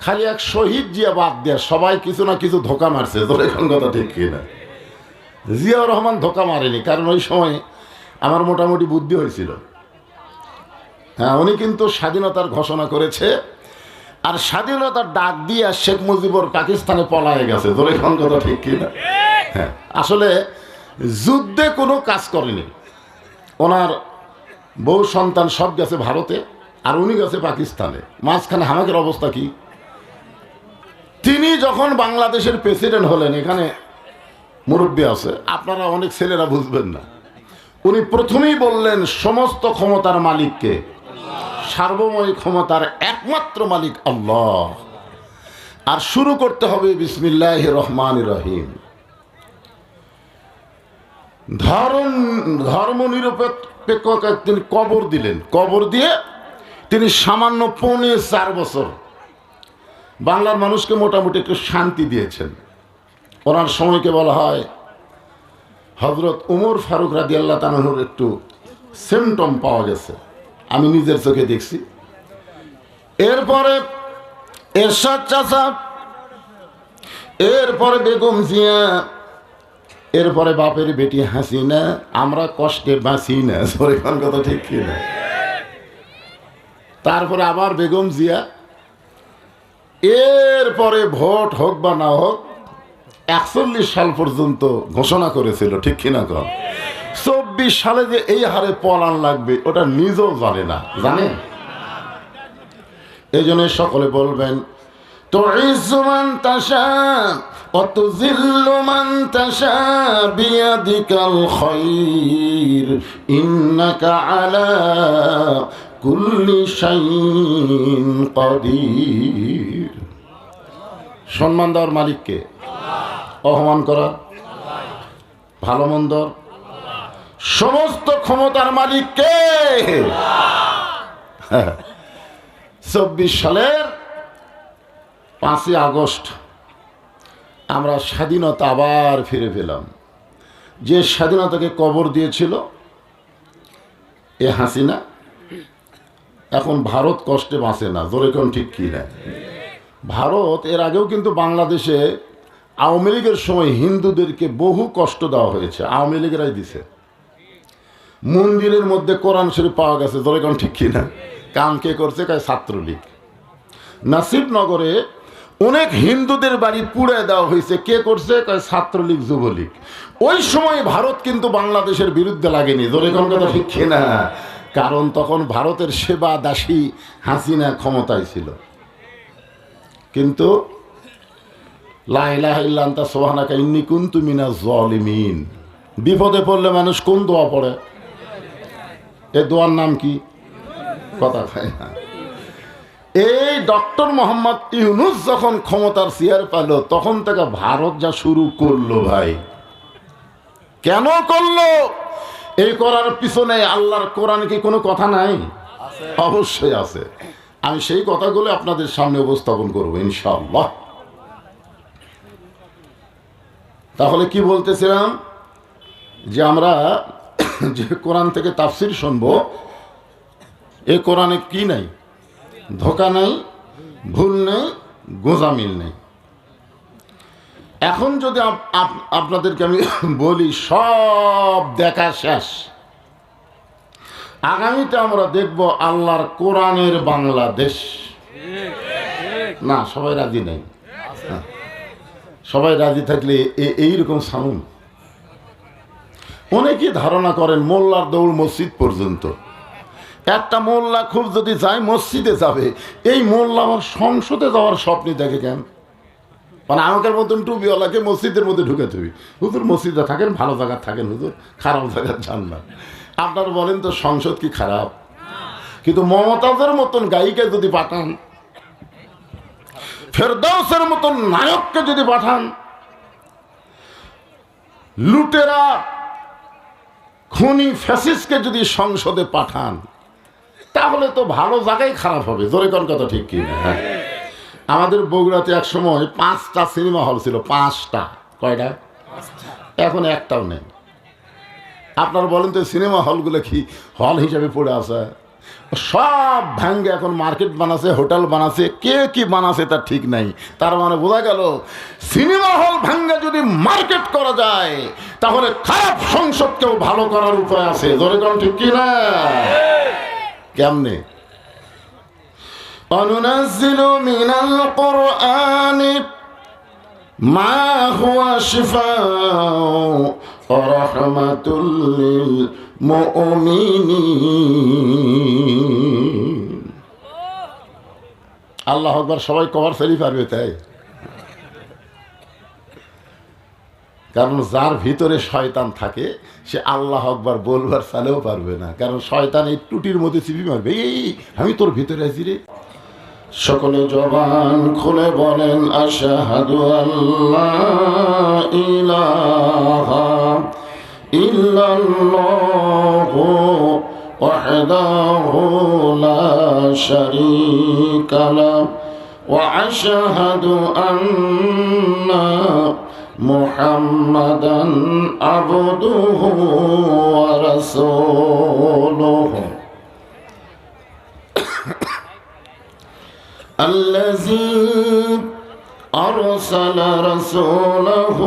খালি এক শহীদ জিয়া বাদ দেয়া সবাই কিছু না কিছু ধোকা মারছে, তোর এখন কথা ঠিক কিনা? জিয়াউর রহমান ধোকা মারেনি, কারণ ওই সময় আমার মোটামুটি বুদ্ধি হয়েছিল। হ্যাঁ, উনি কিন্তু স্বাধীনতার ঘোষণা করেছে, আর স্বাধীনতার ডাক দিয়ে শেখ মুজিবুর পাকিস্তানে পলায়ে গেছে, তোর এখন কথা ঠিক কিনা? হ্যাঁ, আসলে যুদ্ধে কোনো কাজ করেনি, ওনার বউ সন্তান সব গেছে ভারতে, আর উনি গেছে পাকিস্তানে। মাঝখানে হামাকের অবস্থা কি? তিনি যখন বাংলাদেশের প্রেসিডেন্ট হলেন, এখানে মুরব্বী আছে, আপনারা অনেক ছেলেরা বুঝবেন না, উনি প্রথমেই বললেন সমস্ত ক্ষমতার মালিককে, সার্বময় ক্ষমতার একমাত্র মালিক আল্লাহ, আর শুরু করতে হবে বিসমিল্লাহির রহমানির রহিম। ধর্মনিরপেক্ষকে তিনি কবর দিলেন, কবর দিয়ে তিনি সামান্য 4.5 বছর বাংলার মানুষকে মোটামুটি একটু শান্তি দিয়েছেন। ওনার সময়কে বলা হয় হযরত উমর ফারুক রাদিয়াল্লাহু তাআলার একটু সিমটম পাওয়া গেছে, আমি নিজের চোখে দেখছি। এরপরে এরশাদ চাচা, এরপরে বেগম জিয়া, এরপরে বাপের বেটি হাসিনা, আমরা কষ্টে বাঁচি না, সরকার কথা ঠিক কিনা? তারপরে আবার বেগম জিয়া, এরপরে ভোট হোক বা না হোক 41 সাল পর্যন্ত ঘোষণা করেছিল, ঠিক কিনা? 24 সালে যে এই হারে পলান লাগবে ওটা নিজেও জানে না, জানেন? এই জন্য সকলে বলবেন তুইজ্জু মান তাশা ওয়া তুযিল্লু মান তাশা বিয়াদিকাল খায়র ইন্নাকা আলা কুল্লি শাইইন কাদির। সম্মান দেওয়ার মালিককে, অপমান করা, ভালো মন্দ সমস্ত ক্ষমতার মালিককে। 24 সালের 5ই আগস্ট আমরা স্বাধীনতা আবার ফিরে পেলাম। যে স্বাধীনতাকে কবর দিয়েছিল এ হাসিনা, এখন ভারত কষ্টে বাঁচে না, জোরে কোন ঠিক কি না? ভারত এর আগেও কিন্তু বাংলাদেশে আওয়ামী লীগের সময় হিন্দুদেরকে বহু কষ্ট দেওয়া হয়েছে, আওয়ামী লীগেরাই দিছে। মন্দিরের মধ্যে কোরআন শরীফ পাওয়া গেছে, জোরে কোন ঠিক কি না? কাম কে করছে? কয় ছাত্রলীগ। নাসিবনগরে অনেক হিন্দুদের বাড়ি পুড়ে দেওয়া হয়েছে, কে করছে? কয় ছাত্রলীগ, যুবলীগ। ওই সময় ভারত কিন্তু বাংলাদেশের বিরুদ্ধে লাগেনি, জোরে কোন কথা ঠিক কি না? কারণ তখন ভারতের সেবা দাসী হাসিনা ক্ষমতায় ছিল। কিন্তু লা ইলাহা ইল্লা আনতা সুবহানাকা ইন্নী কুনতু মিনাজ জালিমিন, বিপদে পড়লে মানুষ কোন দোয়া পড়ে? এই দোয়ার নাম কি? কথা খায় না। এই ডক্টর মোহাম্মদ ইউনূস যখন ক্ষমতার চেয়ার পেল, তখন থেকে ভারত যা শুরু করলো ভাই, কেন করলো? এই করার পিছনে আল্লাহর কোরআনে কি কোনো কথা নাই? অবশ্যই আছে। আমি সেই কথাগুলো আপনাদের সামনে উপস্থাপন করব ইনশাআল্লাহ। তাহলে কি বলতেছিলাম, যে আমরা যে কোরআন থেকে তাফসির শুনবো, এই কোরআনে কি নাই? ধোঁকা নাই, ভুল নেই, গোঁজামিল নেই। এখন যদি আপনাদেরকে আমি বলি সব দেখা শেষ, আগামীতে আমরা দেখব আল্লাহর কোরআনের বাংলাদেশ। না, সবাই রাজি নেই। সবাই রাজি থাকলে এইরকম সামুন। অনেকেই ধারণা করেন মোল্লার দৌড় মসজিদ পর্যন্ত। একটা মোল্লা খুব যদি যায় মসজিদে যাবে, এই মোল্লা আমার সংসদে যাওয়ার স্বপ্নে দেখে কেন? মানে আমাদের মতন টুপিওয়ালাকে মসজিদের মধ্যে ঢুকে দেবে। হুজুর মসজিদে থাকেন, ভালো জায়গায় থাকেন, হুজুর খারাপ জায়গায় যান না। আপনারা বলেন তো সংসদ কি খারাপ? কিন্তু মমতাজের মতন গায়িকা যদি পাঠান, ফেরদাউসের মতন নায়ককে যদি পাঠান, লুটেরা খুনি ফ্যাসিস্টকে যদি সংসদে পাঠান, তাহলে তো ভালো জায়গায় খারাপ হবে, জোরে কোন কথা ঠিক কি না? হ্যাঁ, আমাদের বগুড়াতে এক সময় 5টা সিনেমা হল ছিল, 5টা। কয়টা? এখন একটাও নেই। আপনারা বলেন তো সিনেমা হলগুলো কি হল হিসাবে পড়ে আছে? সব ভাঙ্গে এখন মার্কেট বানাছে, হোটেল বানাছে, কে কি বানাছে তার ঠিক নাই। তার মানে বোঝা গেল সিনেমা হল ভাঙ্গে যদি মার্কেট করা যায় তাহলে খারাপ সংসদকেও ভালো করার উপায় আছে। ধরে কোন ঠিক কি না? কেমনে? অনুনাজ্জিলু মিনাল কুরআনি মা হুয়া শিফাউ ওয়া রাহমাতুল লিল মুমিনিন। আল্লাহু আকবার সবাই কভার ফেলি পারবে তাই? কারণ যার ভিতরে শয়তান থাকে সে আল্লাহ আকবার বলবার চালেও পারবে না, কারণ শয়তান এই টুটির মধ্যে চিপি মারবে, এই আমি তোর ভিতরে আছি রে। সকলে জবান খুলে বলেন আশহাদু আল্লা ইলাহা ইল্লাল্লাহু ওয়াহদাহু লা শারীকা লাহু ওয়া আশহাদু আন্না মুহাম্মাদান আবদুহু ওয়া রাসূলুহু الذي أرسل رسوله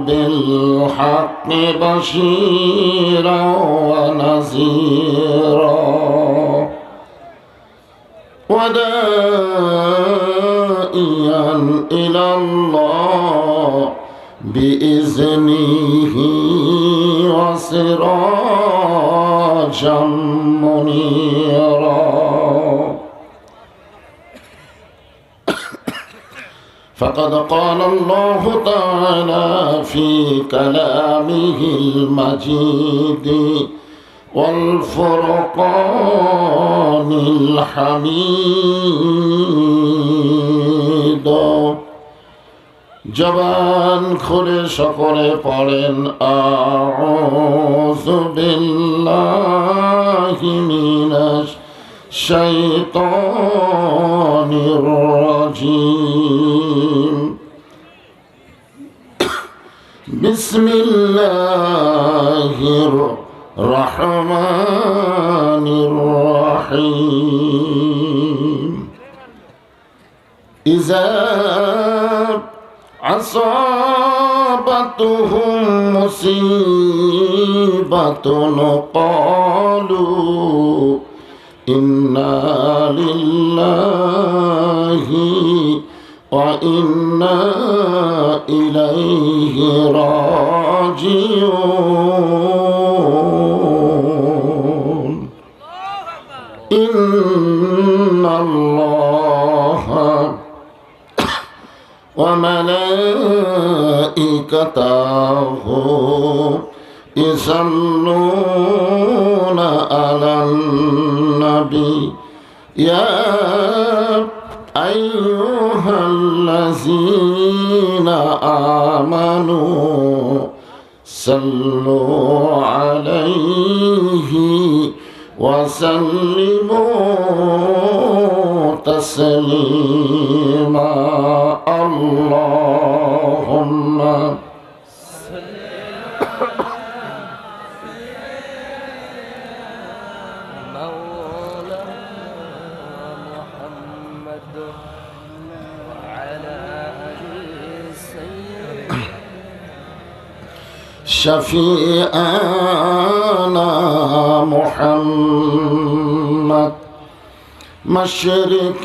بالحق بشيرا ونذيرا وداعيا إلى الله بإذنه وسراجا منيرا فقد قال الله تعالى في كلامه المجيد والفرقان الحميد জবান খুলে সকলে পড়েন আউযু বিল্লাহি মিনাশ শাইতানির রাজিম বিসমিল্লাহির রহমানির রহিম ইযা আসাবাতুহুম মুসিবাতুন ক্বালু ইন্না লিল্লাহি ওয়া ইন্না ইলাইহি রাজিউন ইন্নাল্লাহা ওয়া মালাইকাতাহু ইসাল্লুনা আলান নবী ইয়া আইয়ুহাল্লাযীনা আমানু সাল্লু আলাইহি ওয়া সাল্লিমু তাসলিমা আল্লাহুম্মা شفيعنا محمد مشرق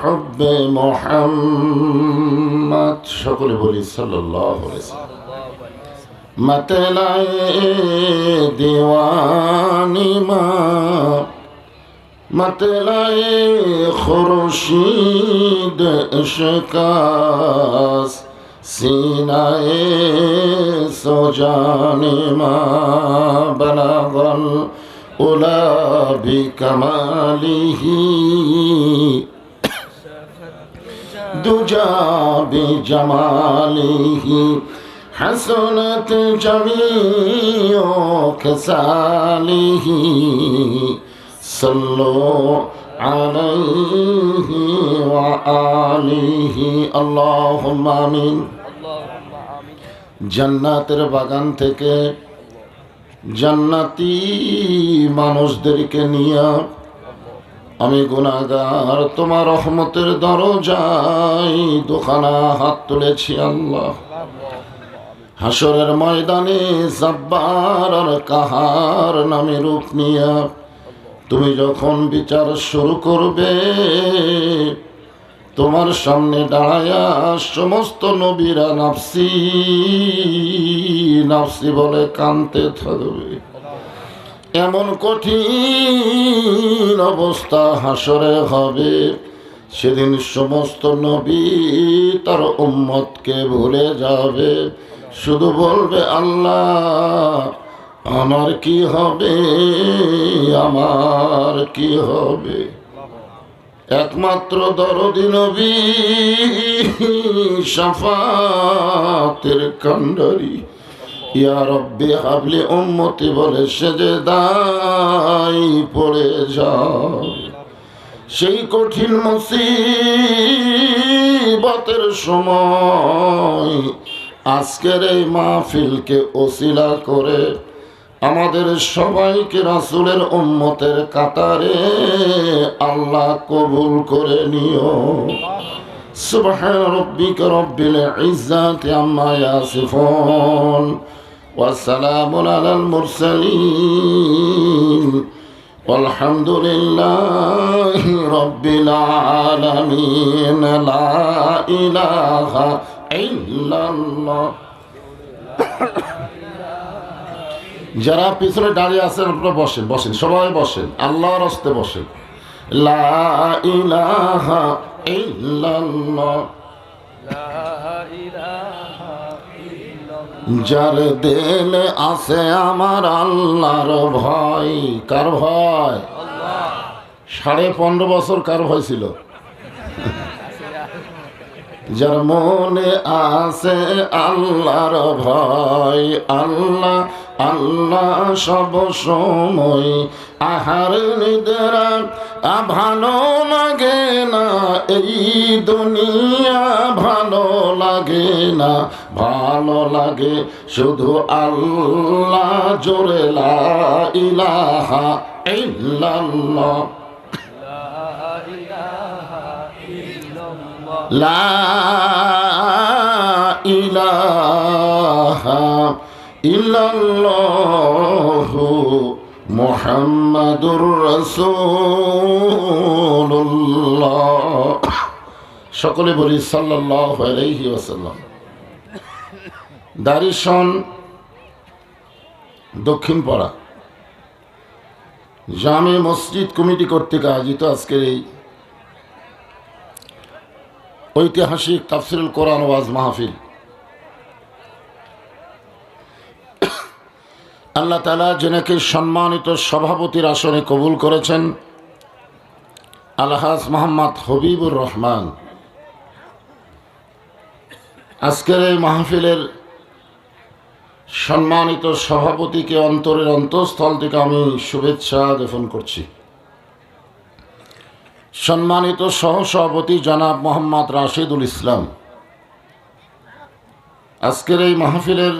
حب محمد সকলে বলি সাল্লাল্লাহু আলাইহি ওয়াসাল্লাম मतलाए दीवानी माँ मतलाए खुर्शीद इश्कास सीनाए सोजाने माँ बलागल उला भी कमालिही दुजा भी जमालिही حسنت جميع خصاله صلوا عليه وآله اللهم آمين জান্নাতের বাগান থেকে জান্নাতি মানুষদেরকে নিয়ে আমি গুনাহগার তোমার রহমতের দরজায় দুখানা হাত তুলেছি আল্লাহ। হাসরের ময়দানে জব্বার আর কাহার নামে রূপ নিয়া তুমি যখন বিচার শুরু করবে, তোমার সামনে দাঁড়ায়া সমস্ত নবীরা নাফসি নাফসি বলে কাঁদতে থাকবে। এমন কঠিন অবস্থা হাসরে হবে, সেদিন সমস্ত নবী তার উম্মতকে ভুলে যাবে, শুধু বলবে আল্লাহ আমার কি হবে, আমার কি হবে। একমাত্র দরদি নবী শাফাতের কান্ডারি ইয়া রব্বি হাবলি উম্মতি বলে সেজদায় পড়ে যায়। সেই কঠিন মুসিবতের সময় আজকের এই মাহফিলকে ওসিলা করে আমাদের সবাইকে রাসূলের উম্মতের কাতারে আল্লাহ কবুল করে নিও। সুবহান রাব্বিকা রব্বিল ইজ্জাতি আম্মা ইয়াসিফুন ওয়া সালামুন আলাল মুরসালিন ওয়ালহামদুলিল্লাহি রাব্বিল আলামিন। লা ইলাহা ইল্লাল্লাহ। যারা পিছনে দাঁড়িয়ে আছেন আপনারা বসেন, বসেন, সবাই বসেন, আল্লাহর হস্তে বসেন। লা ইলাহা ইল্লাল্লাহ। যার দিলে আছে আমার আল্লাহর ভয়। কার ভয়? 15.5 বছর কার ভয় ছিল? যার মনে আছে আল্লাহর ভয়, আল্লাহ আল্লাহ সব সময়। আহার নিদ্রা ভালো লাগে না, এই দুনিয়া ভালো লাগে না, ভালো লাগে শুধু আল্লাহ। জোরে লা ইলাহা ইল্লাল্লাহ। লা ইলাহা ইল্লাল্লাহু মুহাম্মাদুর রাসূলুল্লাহ। সকলে বলি সাল্লাল্লাহু আলাইহি ওয়াসাল্লাম। দারিশন দক্ষিণ পাড়া জামে মসজিদ কমিটি কর্তৃক আয়োজিত আজকের এই ঐতিহাসিক তাফসিরুল কোরআন ওয়াজ মাহফিল আল্লাহ তাআলা যিনাকে সম্মানিত সভাপতির আসনে কবুল করেছেন, আলহাজ মোহাম্মদ হবিবুর রহমান। আজকের এই মাহফিলের সম্মানিত সভাপতিকে অন্তরের অন্তঃস্থল থেকে আমি শুভেচ্ছা জ্ঞাপন করছি। সম্মানিত সহসভাপতি জনাব মোহাম্মদ রাশিদুল ইসলাম। আজকের এই মাহফিলের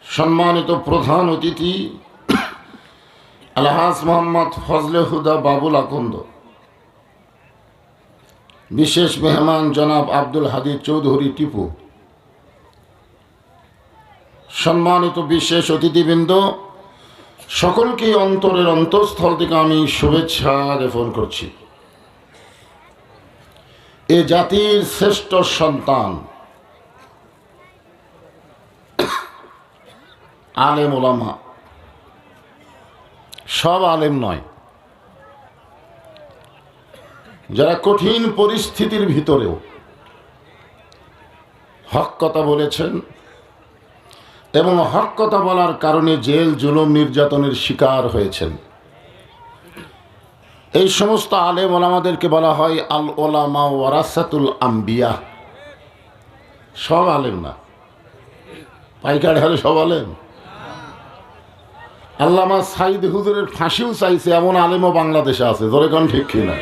সম্মানিত প্রধান অতিথি আলহাজ মোহাম্মদ ফজলে হুদা বাবুল আকন্দ। বিশেষ মেহমান জনাব আব্দুল হাদী চৌধুরী টিপু। সম্মানিত বিশেষ অতিথিবৃন্দ, সকলকে অন্তরের অন্তঃস্থল থেকে আমি শুভেচ্ছা জ্ঞাপন করছি। এ জাতির শ্রেষ্ঠ সন্তান আলেম ওলামা, সব আলেম নয়, যারা কঠিন পরিস্থিতির ভিতরেও হক কথা বলেছেন এবং হক কথা বলার কারণে জেল জুলুম নির্যাতনের শিকার হয়েছেন। এই সমস্ত আলেম ওলামাদেরকে বলা হয় আল ওলামা ওয়ারাসাতুল আম্বিয়া। সব আলেম না, পাইকার হারে সব আলেম। আল্লামা সাইদ হুজুরের ফাঁসিও চাইছে এমন আলেমও বাংলাদেশে আছে, ধরে কোন ঠিক কিনা?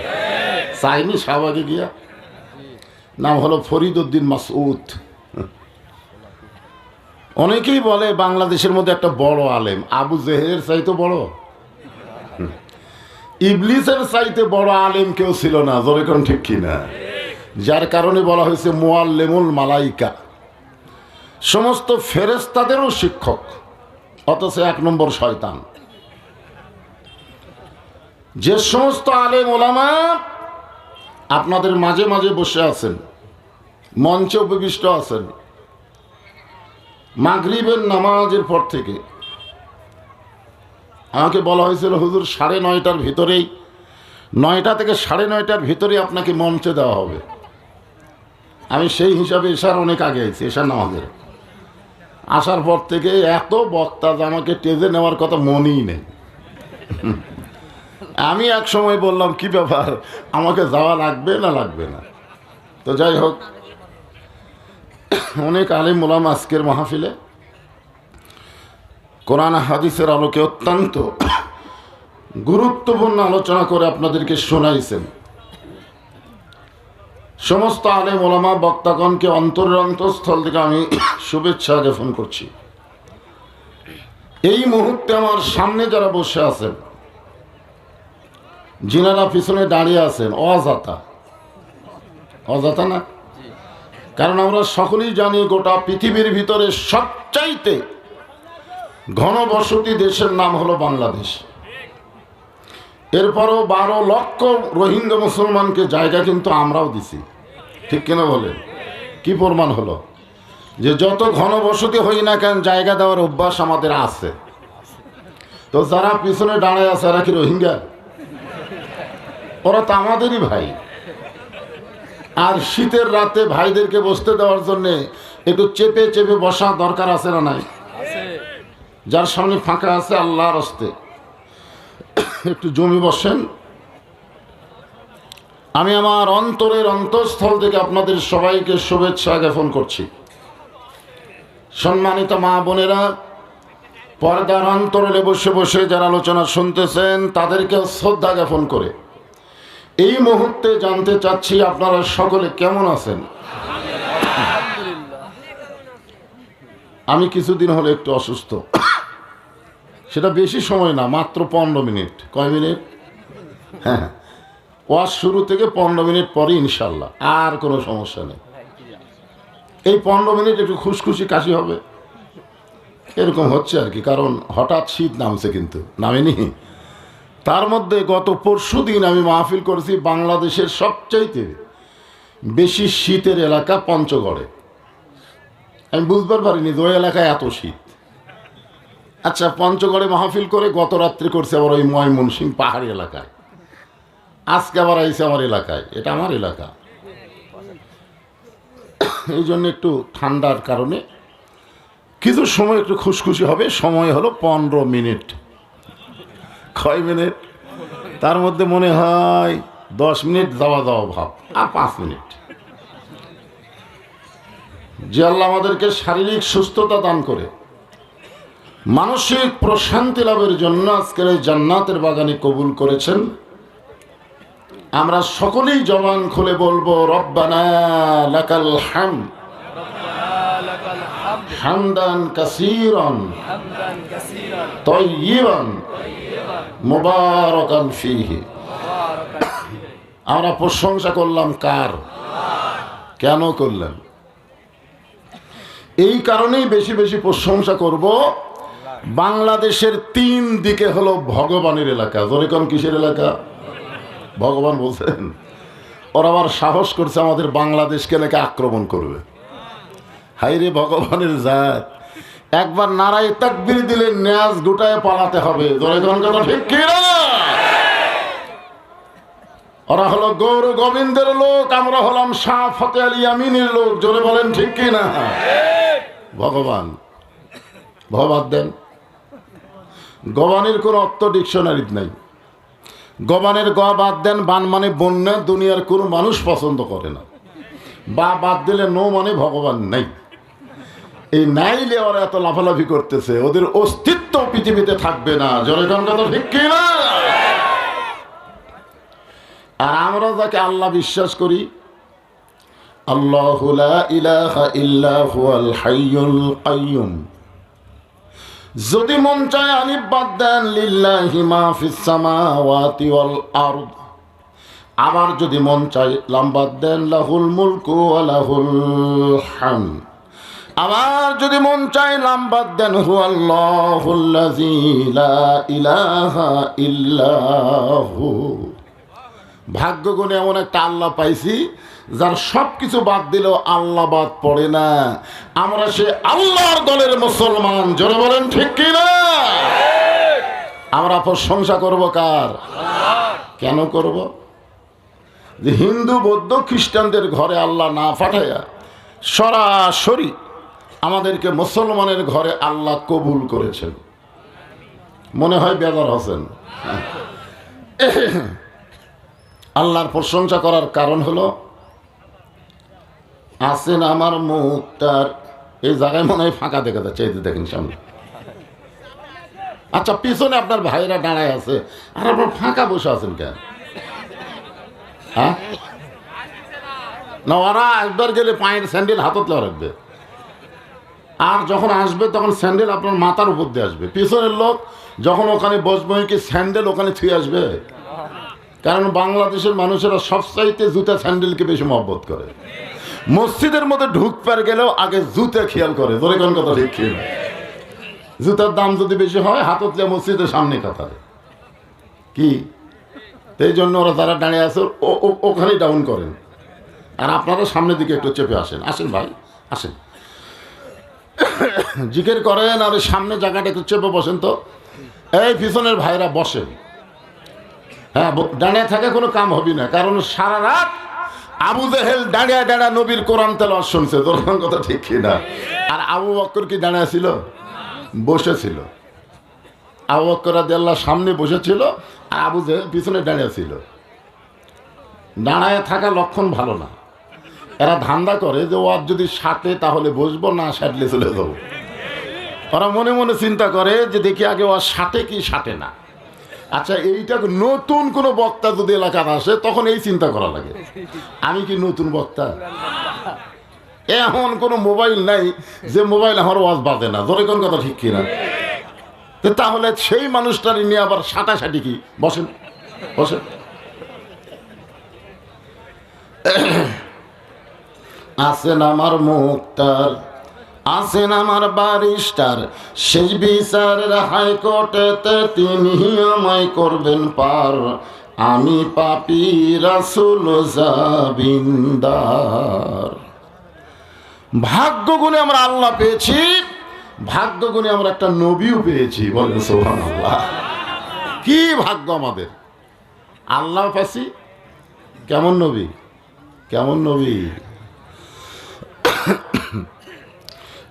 চাইনি শাহবাগে গিয়া। নাম হলো ফরিদ উদ্দিন মাসউদ। অনেকেই বলে বাংলাদেশের মধ্যে একটা বড় আলেম, আবু জেহেলের চাইতে বড়, ইবলিসের চাইতে বড় আলেম কেউ ছিল না, জোরে কোন ঠিক কিনা? যার কারণে বলা হয়েছে মুআল্লিমুল মালাইকা, সমস্ত ফেরেশতাদেরও শিক্ষক, অথচ 1 নম্বর শয়তান। যে সমস্ত আলেম ওলামা আপনাদের মাঝে মাঝে বসে আছেন, মঞ্চে উপবিষ্ট আছেন, মাগরিবের নামাজের পর থেকে আমাকে বলা হয়েছিল হুজুর 9:30টার ভিতরেই, 9টা থেকে 9:30টার ভিতরেই আপনাকে মঞ্চে দেওয়া হবে। আমি সেই হিসাবে এশার অনেক আগে আইছি, এশার নামাজের আসার পর থেকে এত বক্তা যে আমাকে টেজে নেওয়ার কথা মনেই নেই। আমি এক সময় বললাম কি ব্যাপার, আমাকে যাওয়া লাগবে না লাগবে না? তো যাই হোক, অনেক আলেম ওলামা আজকের মাহফিলে কোরআন হাদিসের আলোকে অত্যন্ত গুরুত্বপূর্ণ আলোচনা করে আপনাদেরকে শোনাইছেন। সমস্ত আলেম ওলামা বক্তাগণকে অন্তরের অন্তঃস্থল থেকে আমি শুভেচ্ছা জ্ঞাপন করছি। এই মুহূর্তে আমার সামনে যারা বসে আছেন, যিনারা পিছনে দাঁড়িয়ে আছেন, অজাতা না? কারণ আমরা সকলেই জানি গোটা পৃথিবীর ভিতরে সবচাইতে ঘনবসতি দেশের নাম হলো বাংলাদেশ। এরপরও 12 লক্ষ রোহিঙ্গা মুসলমানকে জায়গা কিন্তু আমরাও দিছি, ঠিক কিনা বলেন? কি প্রমাণ হলো? যে যত ঘনবসতি হই না কেন জায়গা দেওয়ার অভ্যাস আমাদের আছে। তো যারা পিছনে দাঁড়ায় আছে এরা কি রোহিঙ্গা? ওরা তো আমাদেরই ভাই। আর শীতের রাতে ভাইদেরকে বসতে দেওয়ার জন্য একটু চেপে চেপে বসা দরকার আছে না নাই? যার সামনে ফাঁকা আছে আল্লাহর হস্তে একটু জমি বসেন। আমি আমার অন্তরের অন্তঃস্থল থেকে আপনাদের সবাইকে শুভেচ্ছা জ্ঞাপন করছি। সম্মানিত মা বোনেরা, পর্দার অন্তরালে বসে বসে যারা আলোচনা শুনতেছেন তাদেরকে শ্রদ্ধা জ্ঞাপন করে এই মুহূর্তে জানতে চাচ্ছি আপনারা সকলে কেমন আছেন? আমি কিছুদিন হলে একটু অসুস্থ, সেটা বেশি সময় না, মাত্র 15 মিনিট। কয় মিনিট? হ্যাঁ, ওয়াজ শুরু থেকে 15 মিনিট পরে ইনশাল্লাহ আর কোনো সমস্যা নেই। এই 15 মিনিট একটু খুশখুশি কাশি হবে, এরকম হচ্ছে আর কি। কারণ হঠাৎ শীত নামছে, কিন্তু নামেনি। তার মধ্যে গত পরশুদিন আমি মাহফিল করেছি বাংলাদেশের সবচাইতে বেশি শীতের এলাকা পঞ্চগড়ে। আমি বুঝবার পারিনি যে ওই এলাকায় এত শীত। আচ্ছা, পঞ্চগড়ে মাহফিল করে গত রাত্রে করছে আবার ওই ময়মনসিংহ পাহাড়ি এলাকায়, আজকে আবার আইছে আমার এলাকায়। এটা আমার এলাকা, এই জন্য একটু ঠান্ডার কারণে কিছু সময় একটু খুশখুশি হবে। সময় হলো 15 মিনিট। কয় মিনিট? তার মধ্যে মনে হয় 10 মিনিট যাওয়া যাওয়া ভাব, আর 5 মিনিট। যে আল্লাহ আমাদেরকে শারীরিক সুস্থতা দান করে মানসিক প্রশান্তি লাভের জন্য আজকের এই জান্নাতের বাগানে কবুল করেছেন, আমরা সকলেই জবান খুলে বলবো রব্বানা লাকাল হামদ হামদান কাসীরান তাইয়িবান মুবারাকান ফীহি। আমরা প্রশংসা করলাম কার? কেন করলাম? এই কারণেই বেশি বেশি প্রশংসা করব। বাংলাদেশের 3 দিকে হলো ভগবানের এলাকা। জোরেকন কিসের এলাকা? ভগবান বলছেন। ওরা আবার সাহস করছে আমাদের বাংলাদেশকে নাকি আক্রমণ করবে। হাইরে ভগবানের জাত, একবার নারায়ে তাকবীর দিলে নেয়াজ গুটায় পালাতে হবে। জোরেকন কথা ঠিক কি না? ওরা হলো গৌর গোবিন্দের লোক, আমরা হলাম শাহ ফতে আলী আমিনের লোক। জোরে বলেন ঠিক কি না? ভগবান ভবাদ দেন। গবানের কোনো অর্থ ডিকশনারিতে নাই। গবানের গ বাদ দেন, বান মানে বন্যা, দুনিয়ার কোনো মানুষ পছন্দ করে না। বা বাদ দিলে নো মানে ভগবান নাই। এই নাইলে ওরা এত লাফালাফি করতেছে, ওদের অস্তিত্ব পৃথিবীতে থাকবে না। জনগণ কথা ঠিক কি না? আর আমরা যাকে আল্লাহ বিশ্বাস করি, আল্লাহু লা ইলাহা ইল্লা হুয়াল হাইয়ুল কাইয়ুম। যদি মন চায় আলিফ বাদ দেন লিল্লাহি মা ফিস সামাওয়াতি ওয়াল আরদ। আবার যদি মন চায় লাম বাদ দেন লাহুল মুলকু ওয়া লাহুল হামদ। আবার যদি মন চায় লাম বাদ দেন হুয়াল্লাহুল্লাযী লা ইলাহা ইল্লাহু। ভাগ্য গুণে এমন একটা আল্লাহ পাইছি যার সব কিছু বাদ দিলেও আল্লাহ বাদ পড়ে না। আমরা সে আল্লাহর দলের মুসলমান। জোরে বলেন ঠিক কি না? আমরা প্রশংসা করব কার? কেন করব? যে হিন্দু বৌদ্ধ খ্রিস্টানদের ঘরে আল্লাহ না পাঠাইয়া সরাসরি আমাদেরকে মুসলমানের ঘরে আল্লাহ কবুল করেছেন। মনে হয় বেজার হোসেন। আল্লাহর প্রশংসা করার কারণ হলো আছেন আমার মুখটার এই জায়গায় মনে হয় ফাঁকা দেখা যাচ্ছে। এই যে দেখেন সামনে। আচ্ছা, পিছনে আপনার ভাইরা দাঁড়ায় আছে আর আপনার ফাঁকা বসে আছেন কেন? হ্যাঁ না, ওরা একবার গেলে পায়ের স্যান্ডেল হাতত রাখবে, আর যখন আসবে তখন স্যান্ডেল আপনার মাথার উপর দিয়ে আসবে। পিছনের লোক যখন ওখানে বসবে কি স্যান্ডেল ওখানে থুয়ে আসবে? কারণ বাংলাদেশের মানুষেরা সবচাইতে জুতা স্যান্ডেলকে বেশি মহব্বত করে। মসজিদের মধ্যে ঢুকপার গেলেও আগে জুতা খেয়াল করে। ধরে কোন কথা ঠিক খেয়ে, জুতার দাম যদি বেশি হয় হাততলে মসজিদের সামনে কাতারে কি, এই জন্য ওরা যারা দাঁড়িয়ে আছে ওখানেই ডাউন করেন। আর আপনারা সামনের দিকে একটু চেপে আসেন। আসেন ভাই, আসেন, জিকির করেন আর সামনে জায়গাটা একটু চেপে বসেন তো। এই পিছনের ভাইরা বসেন। হ্যাঁ, দাঁড়িয়ে থাকে কোনো কাম হবে না, কারণ সারা রাত আবু জেহেল দাঁড়িয়ে দাঁড়িয়ে নবীর কোরআন তেলাওয়াত শুনছে। তোর কথা ঠিক কিনা? আর আবু বকর কি দাঁড়িয়ে ছিল? বসেছিল। আবু বকর রাদিয়াল্লাহু সামনে বসেছিল আর আবু জেহেল পিছনে দাঁড়িয়ে ছিল। দাঁড়ায় থাকা লক্ষণ ভালো না। এরা ধান্দা করে যে ওর যদি সাটে তাহলে বসবো, না সাটলে চলে যাবো। ওরা মনে মনে চিন্তা করে যে দেখি আগে ওর সাটে কি সাটে না। আচ্ছা, এইটা নতুন কোনো বক্তা যদি এলাকার আসে তখন এই চিন্তা করা লাগে, আমি কি নতুন বক্তা? এখন কোনো মোবাইল নাই যে মোবাইল আমার ওয়াজ বাজে না। ধরে কোন কথা ঠিক কিনা? তাহলে সেই মানুষটারই নিয়ে আবার সাটাসাটি কি? বসেন বসেন। আছেন আমার মুক্তার, আছেন আমার বারিস্টার, শেষ বিচারের হাইকোর্টেতে তিনি আমায় করবেন পার। আমি পাপী রাসূল জাবিন্দার। ভাগ্য গুণে আমরা আল্লাহ পেয়েছি, ভাগ্য গুণে আমরা একটা নবীও পেয়েছি। বলেন সুবহানাল্লাহ। কি ভাগ্য আমাদের! আল্লাহ পাইছি, কেমন নবী, কেমন নবী!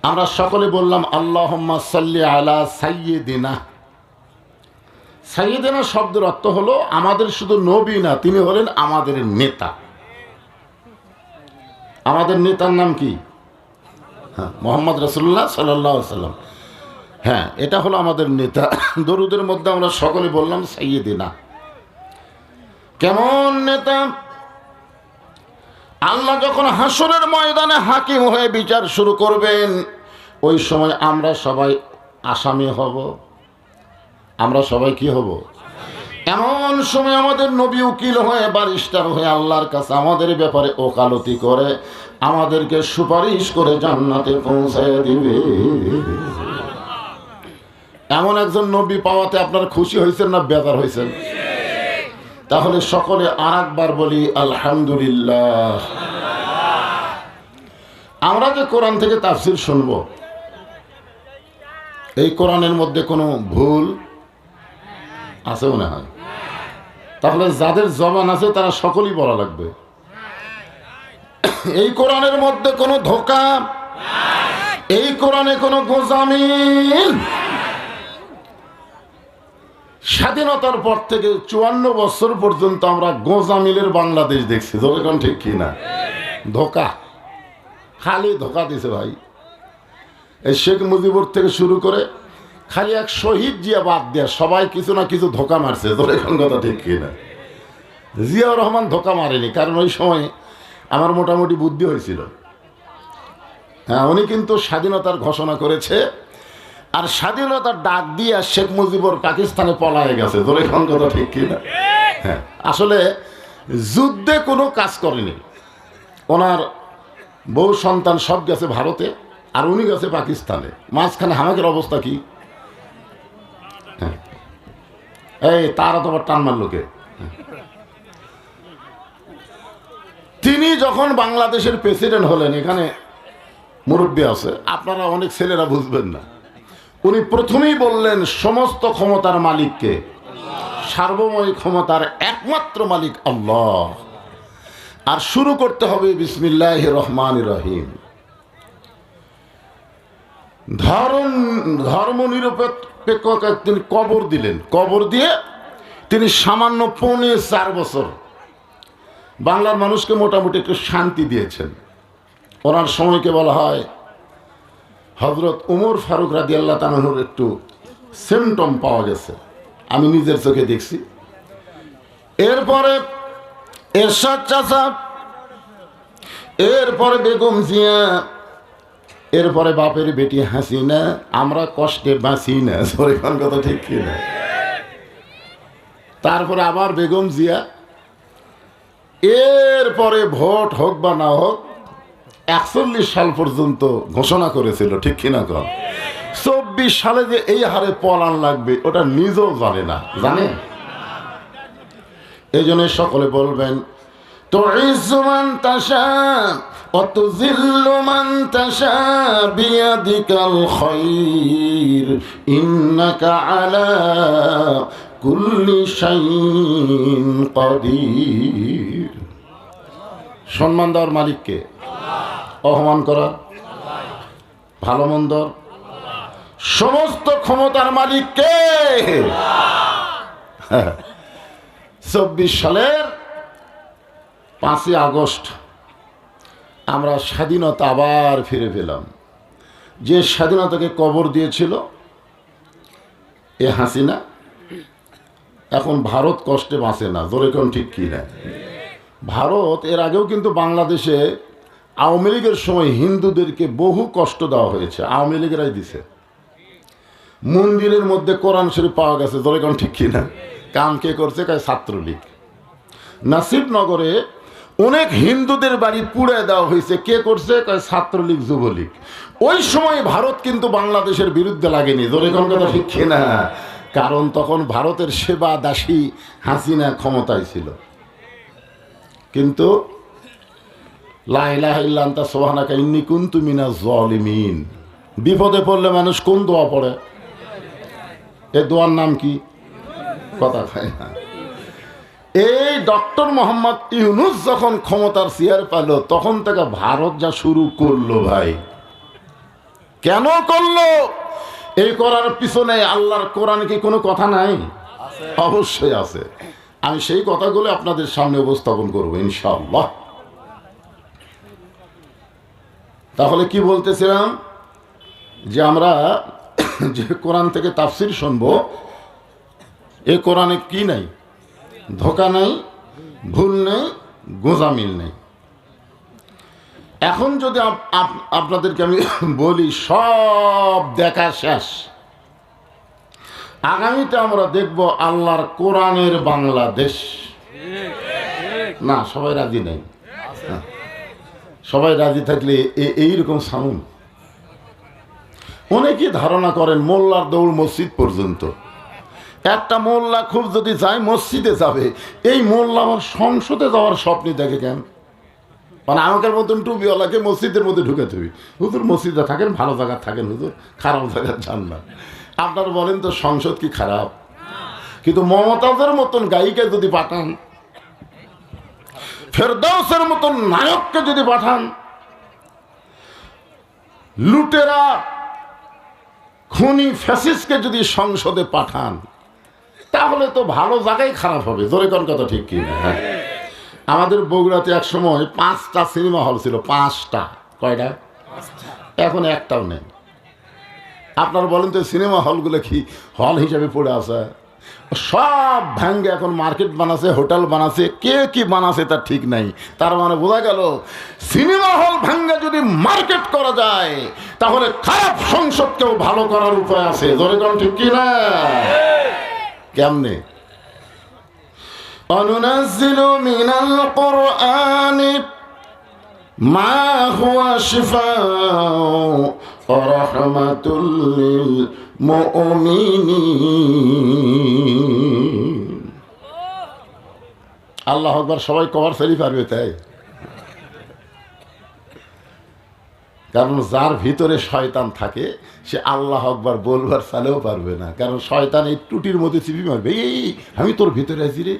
আমরা সকলে বললাম আল্লাহুম্মা সাল্লি আলা সাইয়্যিদিনা। সাইয়্যিদিনা শব্দের অর্থ হলো আমাদের শুধু নবী না, তিনি হলেন আমাদের নেতা। আমাদের নেতার নাম কি? হ্যাঁ, মুহাম্মদ রাসূলুল্লাহ সাল্লাল্লাহু আলাইহি ওয়াসাল্লাম। হ্যাঁ, এটা হলো আমাদের নেতা। দরুদের মধ্যে আমরা সকলে বললাম সাইয়্যিদিনা। কেমন নেতা! আল্লাহ যখন হাসরের ময়দানে হাকিম হয়ে বিচার শুরু করবেন, ওই সময় আমরা সবাই আসামি হব। আমরা সবাই কি হব? এমন সময় আমাদের নবী উকিল হয়ে বারিস্টার হয়ে আল্লাহর কাছে আমাদের ব্যাপারে ওকালতি করে আমাদেরকে সুপারিশ করে জান্নাতে পৌঁছায় দিবে। এমন একজন নবী পাওয়াতে আপনারা খুশি হয়েছেন না বেজার হয়েছেন? তাহলে সকলে আর একবার বলি আলহামদুলিল্লাহ। আমরা যে কোরআন থেকে তাফসীর শুনবো, এই কোরআনের মধ্যে কোনো ভুল আছে মনে হয়? তাহলে যাদের জবান আছে তারা সকলেই বলা লাগবে এই কোরআনের মধ্যে কোনো ধোঁকা, এই কোরআনে কোনো গোজামি। স্বাধীনতার পর থেকে 54 বছর পর্যন্ত আমরা গোজামিলের বাংলাদেশ দেখছি। যখন ঠিক কিনা? ধোঁকা, খালি ধোঁকা দিছে ভাই। এই শেখ মুজিবুর থেকে শুরু করে খালি এক শহীদ জিয়া বাদ দেয়া সবাই কিছু না কিছু ধোঁকা মারছে। যখন কথা ঠিক কিনা? জিয়াউর রহমান ধোঁকা মারেনি, কারণ ওই সময় আমার মোটামুটি বুদ্ধি হয়েছিল। হ্যাঁ, উনি কিন্তু স্বাধীনতার ঘোষণা করেছে, আর স্বাধীনতার ডাক দিয়ে শেখ মুজিবুর পাকিস্তানে পলায়ে গেছে। ধরে কোন কথা ঠিক কিনা? হ্যাঁ, আসলে যুদ্ধে কোনো কাজ করেনি। ওনার বউ সন্তান সব গেছে ভারতে, আর উনি গেছে পাকিস্তানে। মাঝখানে হামাকের অবস্থা কি? হ্যাঁ, এই তারা তো আবার টান মারল কে? তিনি যখন বাংলাদেশের প্রেসিডেন্ট হলেন, এখানে মুরব্বী আছে, আপনারা অনেক ছেলেরা বুঝবেন না, উনি প্রথমেই বললেন সমস্ত ক্ষমতার মালিককে, সার্বময় ক্ষমতার একমাত্র মালিক আল্লাহ, আর শুরু করতে হবে বিসমিল্লাহির রহমানির রহিম। ধর্মনিরপেক্ষকে তিনি কবর দিলেন। কবর দিয়ে তিনি সামান্য 4.5 বছর বাংলার মানুষকে মোটামুটি একটু শান্তি দিয়েছেন। ওনার সময়কে বলা হয় হযরত উমর ফারুক রাদিয়াল্লাহু তাআলার একটু সিমটম পাওয়া গেছে, আমি নিজের চোখে দেখছি। এরপরে এরশাদ চাচা, এরপরে বেগম জিয়া, এরপরে বাপের বেটি হাসিনা। আমরা কষ্টে বাঁচি না, সরিখান কথা ঠিক কিনা? তারপরে আবার বেগম জিয়া। এরপরে ভোট হোক বা না হোক 41 সাল পর্যন্ত ঘোষণা করেছিল, ঠিক কিনা? 24 সালে যে এই হারে পলান লাগবে ওটা নিজেও জানে না, জানে? এই জন্য সকলে বলবেন তুইজ্জু মান তাশা ওয়া তুযিল্লু মান তাশা বিয়াদিকাল খায়র ইন্নাকা আলা কুল্লি শাইইন কাদির। সম্মান দেওয়ার মালিককে, অপমান করা, ভালো মন্দ সমস্ত ক্ষমতার মালিককে। 24 সালের 5ই আগস্ট আমরা স্বাধীনতা আবার ফিরে পেলাম। যে স্বাধীনতাকে কবর দিয়েছিল এ হাসিনা, এখন ভারত কষ্টে বাঁচে না। জোরে কোন ঠিক কি না? ভারত এর আগেও কিন্তু বাংলাদেশে আওয়ামী লীগের সময় হিন্দুদেরকে বহু কষ্ট দেওয়া হয়েছে, আওয়ামী লীগেরাই দিছে। মন্দিরের মধ্যে কোরআন শরীফ পাওয়া গেছে, জোরে কোন ঠিক কি না? কাম কে করছে? কয় ছাত্রলীগ। নাসিবনগরে অনেক হিন্দুদের বাড়ি পুড়ে দেওয়া হয়েছে, কে করছে? কয় ছাত্রলীগ, যুবলীগ। ওই সময় ভারত কিন্তু বাংলাদেশের বিরুদ্ধে লাগেনি, জোরে কোন কথা ঠিক কি না? কারণ তখন ভারতের সেবা দাসী হাসিনা ক্ষমতায় ছিল। কিন্তু লা ইলাহা ইল্লা আনতা সুবহানাকা ইন্নী কুনতু মিনাজ জালিমিন, বিপদে পড়লে মানুষ কোন দোয়া পড়ে? এই দোয়ার নাম কি? কথা খায় না। এই ডক্টর মোহাম্মদ ইউনূস যখন ক্ষমতার চেয়ার পেল, তখন থেকে ভারত যা শুরু করলো ভাই। কেন করলো? এই করার পিছনে আল্লাহর কোরআনে কি কোনো কথা নাই? অবশ্যই আছে। আমি সেই কথাগুলো আপনাদের সামনে উপস্থাপন করবো ইনশাআল্লাহ। তাহলে কি বলতেছিলাম? যে আমরা যে কোরআন থেকে তাফসির শুনবো, এই কোরআনে কি নাই? ধোঁকা নাই, ভুল নেই, গোঁজামিল নেই। এখন যদি আপনাদেরকে আমি বলি সব দেখা শেষ, আগামীতে আমরা দেখব আল্লাহর কোরআনের বাংলাদেশ। না, সবাই রাজি নেই। সবাই রাজি থাকলে এইরকম সামুন। অনেকেই ধারণা করেন মোল্লার দৌড় মসজিদ পর্যন্ত। একটা মোল্লা খুব যদি যায় মসজিদে যাবে, এই মোল্লা আমার সংসদে যাওয়ার স্বপ্নই দেখে কেন? মানে আমাদের মতন টুপিওয়ালাকে মসজিদের মধ্যে ঢুকে দেবে। হুজুর মসজিদে থাকেন, ভালো জায়গায় থাকেন, হুজুর খারাপ জায়গায় যান না। আপনারা বলেন তো সংসদ কি খারাপ? কিন্তু মমতাজের মতন গায়িকা যদি পাঠান, ফেরদাউসের মতন নায়ককে যদি পাঠান, লুটেরা খুনি ফ্যাসিস্টকে যদি সংসদে পাঠান, তাহলে তো ভালো জায়গায় খারাপ হবে। জোরে কোন কথা ঠিক কি না? আমাদের বগুড়াতে এক সময় 5টা সিনেমা হল ছিল। 5টা। কয়টা? এখন একটাও নেই। আপনারা বলেন তো সিনেমা হলগুলো কি হল হিসাবে পড়ে আছে? সব ভাঙ্গে এখন মার্কেট বানাছে, হোটেল বানাছে, কে কি বানাছে তার ঠিক নাই। তার মানে বোঝা গেল সিনেমা হল ভাঙ্গে যদি মার্কেট করা যায় তাহলে খারাপ সংসদকেও ভালো করার উপায় আছে। ধরে কোন ঠিক কি না? কেমনে? অনুনাজ্জিলু মিনাল কুরআনি মা হুয়া শিফাউ ওয়া রাহমাতুল লিল মুমিনিন। আল্লাহু আকবার সবাই কভার ফেলি পারবে তাই? কারণ যার ভিতরে শয়তান থাকে সে আল্লাহু আকবার বলবার চালেও পারবে না, কারণ শয়তান এই টুটির মধ্যে চিপি মারবে, এই আমি তোর ভিতরে আছি রে।